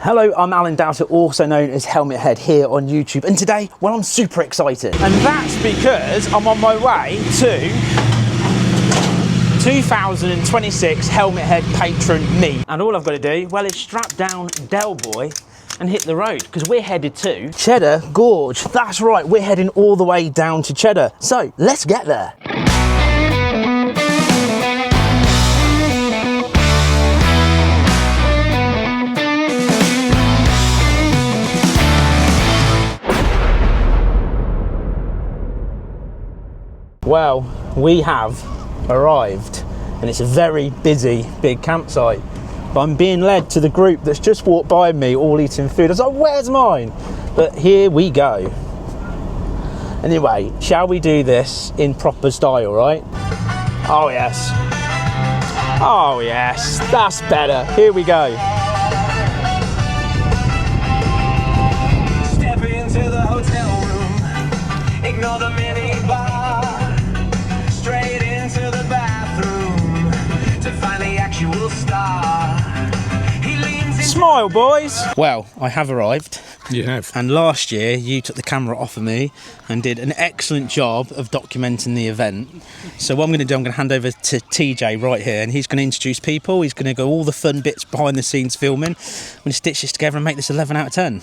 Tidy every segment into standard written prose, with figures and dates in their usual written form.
Hello, I'm Alan Dowser, also known as Helmethead here on YouTube, and today, well, I'm super excited. And that's because I'm on my way to 2026 Helmethead Patron Meet. And all I've got to do, well, is strap down Del Boy and hit the road, because we're headed to Cheddar Gorge. That's right, we're heading all the way down to Cheddar. So, let's get there. Well, we have arrived, and it's a very busy, big campsite. But I'm being led to the group that's just walked by me, all eating food. I was like, where's mine? But here we go. Anyway, shall we do this in proper style, right? Oh yes. Oh yes, that's better. Here we go. Step into the hotel room, ignore the mini bar, straight into the bathroom to find the actual star. Smile, boys. Well, I have arrived. You have. And last year you took the camera off of me and did an excellent job of documenting the event. So what I'm going to do, I'm going to hand over to TJ right here, and he's going to introduce people. He's going to go all the fun bits behind the scenes filming. I'm going to stitch this together and make this 11 out of 10.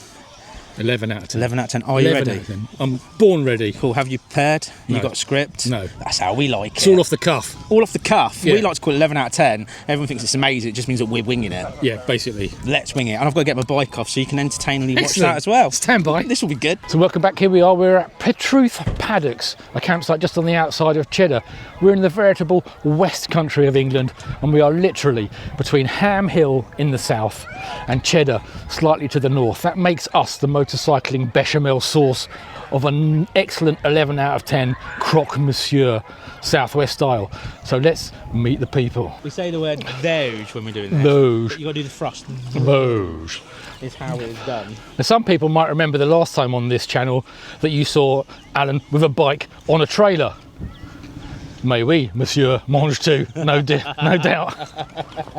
11 out of 10. 11 out of 10. Are you ready? I'm born ready. Cool. Have you prepared? No. You got a script? No. That's how we like it. It's all off the cuff. All off the cuff. Yeah. We like to call it 11 out of 10. Everyone thinks it's amazing. It just means that we're winging it. Yeah, basically. Let's wing it. And I've got to get my bike off so you can entertainingly watch Excellent. that as well. Stand by. This will be good. So welcome back. Here we are. We're at Petruth Paddocks, a campsite just on the outside of Cheddar. We're in the veritable West Country of England, and we are literally between Ham Hill in the south and Cheddar slightly to the north. That makes us the motorcycling bechamel sauce of an excellent 11 out of 10 croque monsieur southwest style. So let's meet the people. We say the word Vosges when we're doing this. Vosges. You got to do the thrust. Vosges. Is how it's done. Now, some people might remember the last time on this channel that you saw Alan with a bike on a trailer. Mais oui, monsieur mange tout, no doubt.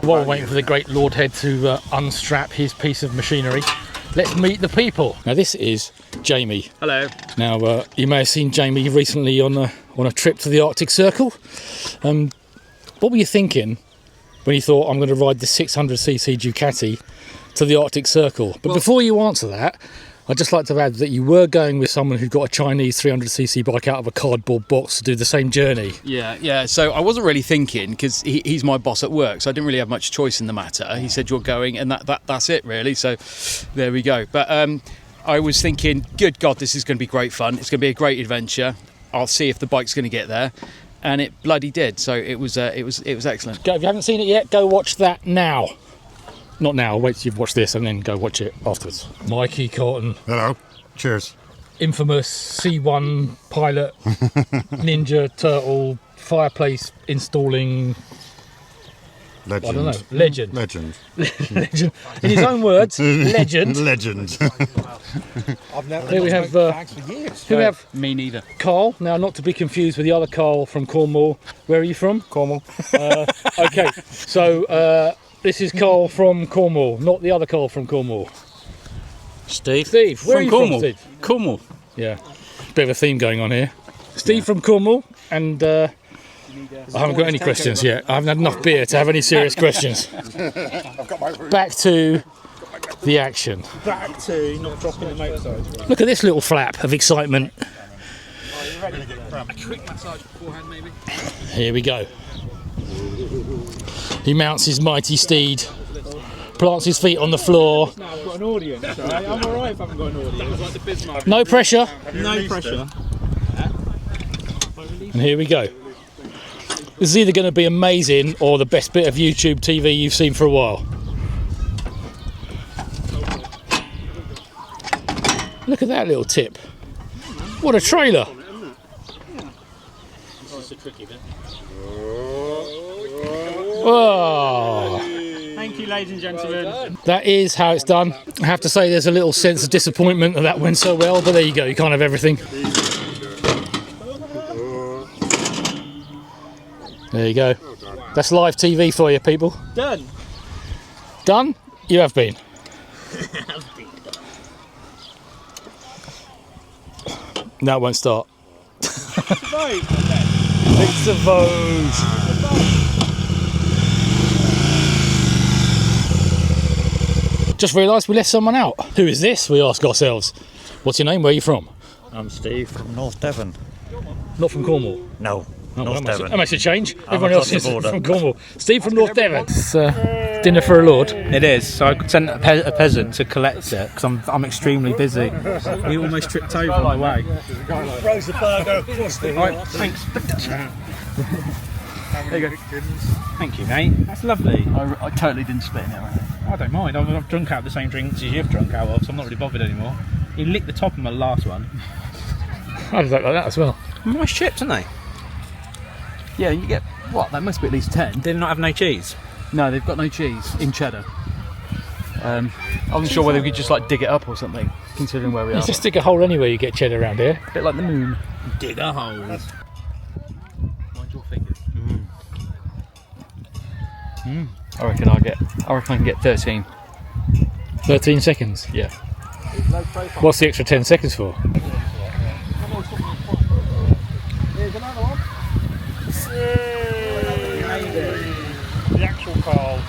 While we're waiting for the great Lord Head to unstrap his piece of machinery, let's meet the people. Now this is Jamie. Hello. Now you may have seen Jamie recently on a trip to the Arctic Circle. What were you thinking when you thought, I'm going to ride the 600cc Ducati to the Arctic Circle? But before you answer that, I'd just like to add that you were going with someone who got a Chinese 300cc bike out of a cardboard box to do the same journey. Yeah. So I wasn't really thinking, because he's my boss at work, so I didn't really have much choice in the matter. He said, you're going, and that's it, really. So there we go. But I was thinking, good God, this is going to be great fun. It's going to be a great adventure. I'll see if the bike's going to get there. And it bloody did. So it was excellent. Go, if you haven't seen it yet, go watch that now. Not now, wait till you've watched this and then go watch it afterwards. Mikey Cotton. Hello. Cheers. Infamous C1 pilot, Ninja Turtle, fireplace installing... Legend. I don't know. Legend. Legend. Legend. In his own words, legend. Legend. Here we have... Here we have Me neither. Carl. Now, not to be confused with the other Carl from Cornwall. Where are you from? Cornwall. Okay, so... this is Carl from Cornwall, not the other Carl from Cornwall. Steve, where are you Cornwall. from, Steve? Cornwall. Yeah, bit of a theme going on here. Steve from Cornwall, and I haven't got any questions yet. I haven't had enough beer to have any serious questions. Back to the action. Back to not dropping the motorcycle. Look at this little flap of excitement. A quick massage beforehand, maybe. Here we go. He mounts his mighty steed, plants his feet on the floor. No, I've got an audience, right? I'm alright if I haven't got an audience. That was like the Bismarck. No pressure. No pressure. And here we go. This is either going to be amazing or the best bit of YouTube TV you've seen for a while. Look at that little tip. What a trailer. That's a tricky bit. Oh, Thank you, ladies and gentlemen. that is how it's done. I have to say there's a little sense of disappointment that went so well, but there you go, you can't have everything. There you go. That's live TV for you, people. Done. Done? You have been. No, it won't start. It's a vote. Just realised we left someone out. Who is this? We ask ourselves. What's your name? Where are you from? I'm Steve from North Devon. Not from Cornwall. No, Oh, North Devon. that makes a change. I'm Everyone across else the is border. from Cornwall. Steve from North Devon. It's dinner for a lord. It is. So I sent a peasant to collect it because I'm extremely busy. We almost tripped over on the way. Throws the burger across the Right, thanks. There you go. Thank you, mate. That's lovely. I totally didn't spit in it, right? I don't mind. I've drunk out the same drinks as you've drunk out of, so I'm not really bothered anymore. He licked the top of my last one. I was like that as well. Nice chips, aren't they? Yeah, you get what? That must be at least 10. Did they not have no cheese? No, they've got no cheese in cheddar. I wasn't sure whether we could just like dig it up or something, considering where we are. Just stick a hole anywhere you get cheddar around here. A bit like the moon. Dig a hole. Mind your fingers. I reckon I can get 13. 13 seconds. Yeah. What's the extra 10 seconds for? The actual Carl.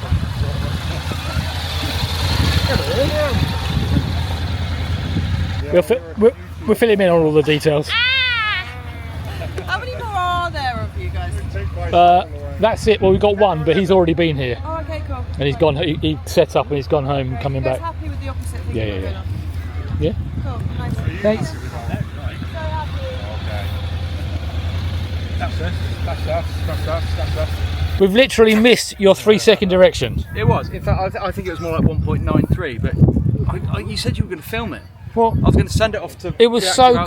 We'll fill him in on all the details. How many more are there of you guys? That's it. Well, we've got one, but he's already been here. Oh, okay, cool. And he's gone. He set up and he's gone home, coming Are you guys back. happy with the opposite thing Yeah, you've yeah, got yeah. going on? Yeah. Cool, nice. Thanks. So happy. That's us. We've literally missed your 3-second direction. It was. In fact, I think it was more like 1.93. But you said you were going to film it. Well, I was going to send it off to. it was so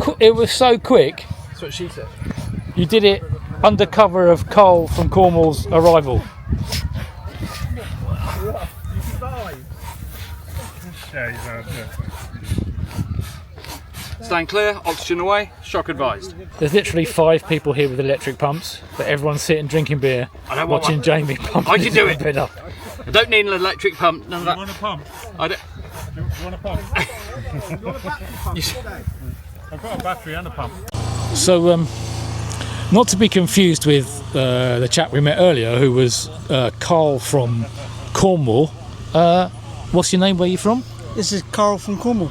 quick. That's what she said. You did it under cover of Carl from Cornwall's arrival. Stand clear. Oxygen away. Shock advised. There's literally 5 people here with electric pumps, but everyone's sitting drinking beer, I don't want watching one. Jamie pump. I can do his it. bed up. I don't need an electric pump. None of that. Want a pump? I don't. You want a pump? I've got a battery and a pump. So, not to be confused with the chap we met earlier, who was Carl from Cornwall. What's your name? Where are you from? This is Carl from Cornwall.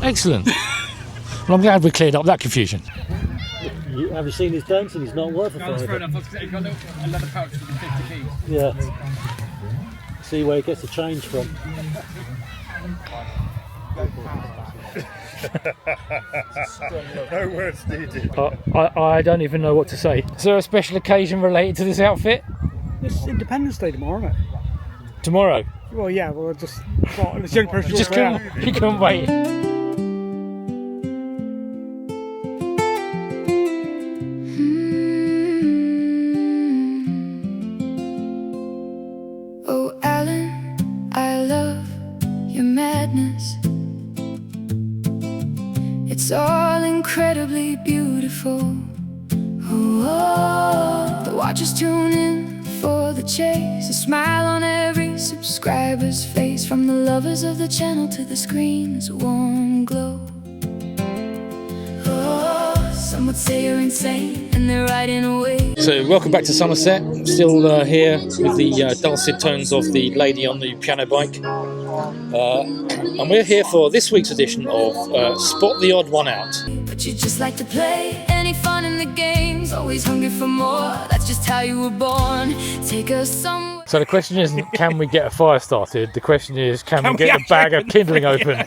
Excellent. Well, I'm glad we cleared up that confusion. Have you seen his dancing? He's not worth a fiver. enough. I've got a leather pouch with 50p. Yeah. See where he gets the change from. No words needed. I don't even know what to say. Is there a special occasion related to this outfit? It's Independence Day tomorrow, isn't it? Tomorrow? Well, yeah, well, just... Well, it's the only person You just couldn't, you couldn't wait. Oh, Alan, I love your madness. It's all incredibly beautiful. Oh, the watchers tune in for the chase. A smile on every subscriber's face. From the lovers of the channel to the screen's warm glow. Oh, some would say you're insane, and they're right in a way. So, welcome back to Somerset. Still here with the dulcet tones of the lady on the piano bike. And we're here for this week's edition of Spot the Odd One Out. But you just like to play any fun in the games. Always hungry for more, that's just how you were born. Take us somewhere. So the question isn't can we get a fire started, the question is can we get a bag of kindling open?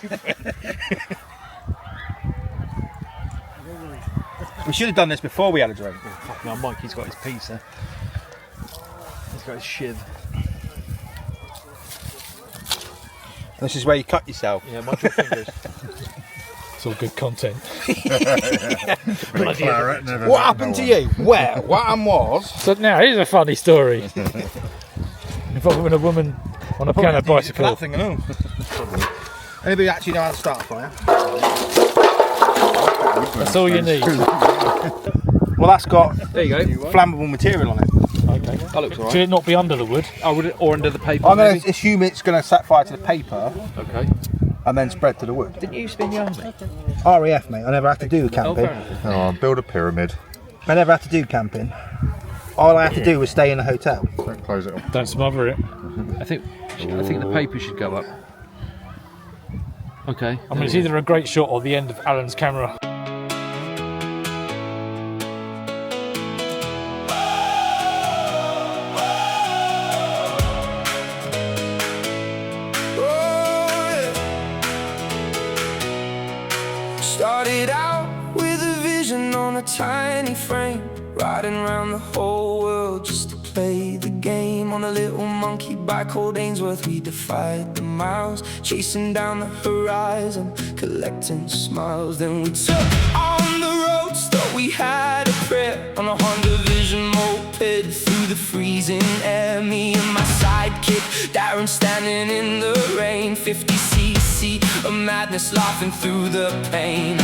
We should have done this before we had a drink. No, Mikey's got his piece there. He's got his shiv. This is where you cut yourself. Yeah, mind your fingers. It's all good content. Claret, never What had happened no to one. you? Where? What happened was? So now here's a funny story. Involving a woman on a piano bicycle. That thing, I know. Anybody actually know how to start a fire? That's all you need. Well, that's got There you go. flammable material on it. Okay. That looks Should it not be under the wood? Oh, would it, or under the paper? I'm going maybe? to assume it's going to set fire to the paper Okay. and then spread to the wood. Didn't you spin the army? RAF, mate. I never have to do camping. Oh, build a pyramid. I never have to do camping. All I have to do was stay in a hotel. Don't close it off. Don't smother it. I think the paper should go up. Okay. I mean, it's either a great shot or the end of Alan's camera. Started out with a vision on a tiny frame, riding around the whole world just to play the game. On a little monkey bike called Ainsworth, we defied the miles, chasing down the horizon, collecting smiles. Then we took on the roads, thought we had a prayer, on a Honda Vision moped through the freezing air. Me and my sidekick Darren standing in the rain, 50cc of madness, laughing through the pain.